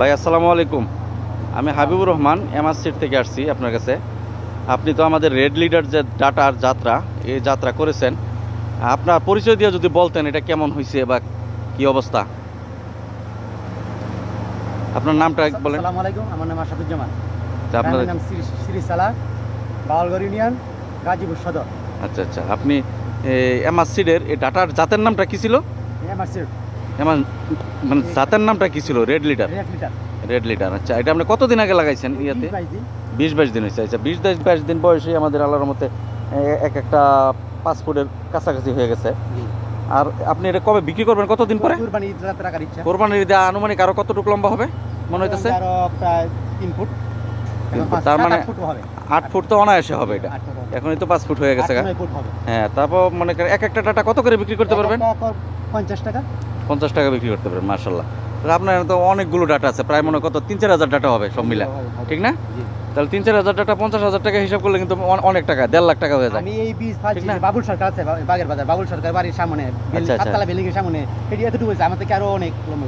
ভাই আসসালামু আলাইকুম। আমি হাবিবুর রহমান এমআরসির থেকে আসছি আপনার কাছে। আপনি তো আমাদের রেড লিডার যে ডাটার যাত্রা, এই যাত্রা করেছেন, আপনার পরিচয় দিয়ে যদি বলতেন এটা কেমন হয়েছে বা কি অবস্থা। আপনার নামটা বলেন। আসসালামু আলাইকুম, আমার নাম আসাদুজ্জামান। আপনার নাম শ্রী সালা, বাউলগড় ইউনিয়ন, গাজীপুর সদর। আচ্ছা আচ্ছা, আপনি এমআরসিডের এই ডাটার জাতের নামটা কি ছিল? এমআরসির মানে জাতের নামটা কি ছিল? Red leader. Red leader. Red leader, আচ্ছা। এটা আপনি কতদিন আগে লাগাইছেন? ইয়াতে 20-22 দিন হয়েছে। আচ্ছা, 20-22 দিন বয়সে আমাদের আল্লাহর মতে এক একটা 5 ফুটের কাছাকাছি হয়ে গেছে। আর আপনি এটা কবে বিক্রি করবেন? কতদিন পরে? কুরবানি ঈদ রাতে রাখার ইচ্ছা। কোরবানির ঈদে আনুমানিক আরো কতটুকু লম্বা হবে মনে হইতেছে? আরো প্রায় 3 ফুট। তার মানে 8 ফুট তো অনায়াসে হবে এটা। 8 ফুট হবে। এখনই তো 5 ফুট হয়ে গেছে। 9 ফুট হবে। হ্যাঁ, তারপর মনে করেন এক একটা ডাটা কত করে বিক্রি করতে পারবেন? 50 টাকা। 50 টাকা বিক্রি করতে পারবেন, মাশাআল্লাহ। তাহলে আপনার তো অনেকগুলো ডাটা আছে, প্রায় মনে কত 3-4 হাজার ডাটা হবে সব মিলে, ঠিক না? তাহলে 3-4 হাজার ডাটা 50,000 টাকা হিসাব করলে কিন্তু অনেক টাকা, 1.5 লাখ টাকা হয়ে যায়। আমি এই বীজ ফালছি বাবুল সরকার আছে বাগের বাজার, বাবুল সরকার বাড়ির সামনে, সাততলা বিল্ডিং এর সামনে। এটি এতটুকু হইছে, আমার থেকে আরো অনেক লম্বা,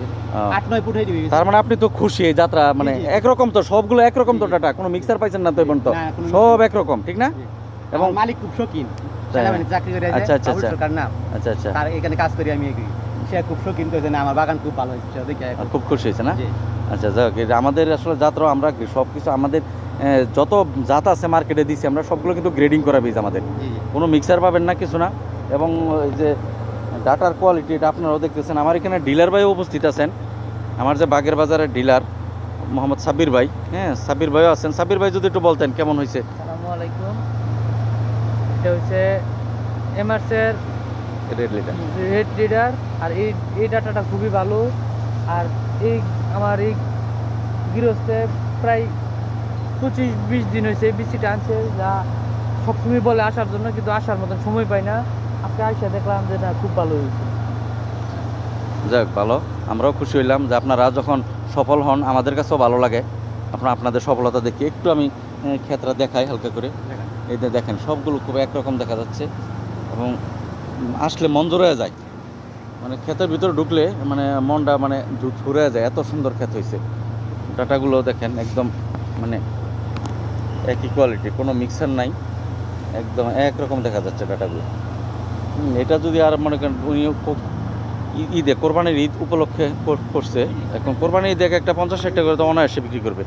8-9 ফুট হয়ে দিবে। তার মানে আপনি তো খুশি এই যাত্রা, মানে একরকম তো সবগুলো একরকম তো ডাটা, কোনো মিক্সার পাইছেন না তো এখন তো? সব একরকম, ঠিক না? এবং মালিক খুব শৌখিন, সেনাবাহিনী চাকরি করে আছে। আচ্ছা আচ্ছা বাবুল সরকার নাম। আচ্ছা আচ্ছা, তার এখানে কাজ করি আমি। সে খুব শৌখিন তো, না আমার বাগান খুব ভালো হয়েছে দেখে খুব খুশি হয়েছে না? আচ্ছা, যাক, আমাদের আসলে যাত্রা আমরা সব কিছু আমাদের যত জাত আছে মার্কেটে দিচ্ছি আমরা, সবগুলো কিন্তু গ্রেডিং করা বীজ আমাদের, কোনো মিক্সার পাবেন না, কিছু না। এবং এই যে ডাটার কোয়ালিটি, এটা আপনারাও দেখতেছেন। আমার এখানে ডিলার ভাইও উপস্থিত আছেন, আমার যে বাগের বাজারের ডিলার মোহাম্মদ সাব্বির ভাই। হ্যাঁ, সাব্বির ভাইও আছেন। সাব্বির ভাই যদি একটু বলতেন কেমন হয়েছে। আসসালামু আলাইকুম। এটা হচ্ছে এমআরসির রেড লিডার। আর এই ডাটাটা খুবই ভালো। আর আমার এই গৃহস্থে প্রায় 25-20 দিন হয়েছে বৃষ্টিটা আনছে, যা সবসময় বলে আসার জন্য, কিন্তু আসার মতন সময় পাই না। আজকে আইসা দেখলাম যে না, খুব ভালো হয়েছে। যাক, ভালো, আমরাও খুশি হইলাম যে আপনারা যখন সফল হন, আমাদের কাছেও ভালো লাগে। আপনাদের সফলতা দেখি একটু আমি ক্ষেত্রে দেখাই হালকা করে। এই যে দেখেন, সবগুলো খুব একরকম দেখা যাচ্ছে এবং আসলে মন জোড়ায় যায়। মানে ক্ষেতের ভিতরে ঢুকলে মানে মনটা মানে ঘুরে যায়, এত সুন্দর ক্ষেত হয়েছে। ডাটাগুলো দেখেন একদম মানে একই কোয়ালিটি, কোনো মিক্সার নাই, একদম একরকম দেখা যাচ্ছে ডাটাগুলো। এটা যদি আর মনে করেন উনি খুব ঈদে, কোরবানির ঈদ উপলক্ষে করছে, এখন কোরবানির ঈদে একটা 50-60 টাকা করে তো অনায়াসে বিক্রি করবে।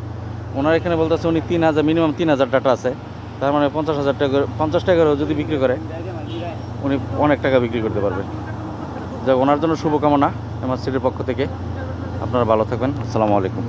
ওনার এখানে বলতেছে উনি 3000, মিনিমাম 3000 ডাটা আছে। তার মানে 50,000 টাকা, 50 টাকারও যদি বিক্রি করে উনি অনেক টাকা বিক্রি করতে পারবে। যাক, ওনার জন্য শুভকামনা এমআরসির পক্ষ থেকে। আপনারা ভালো থাকবেন। আসসালামু আলাইকুম।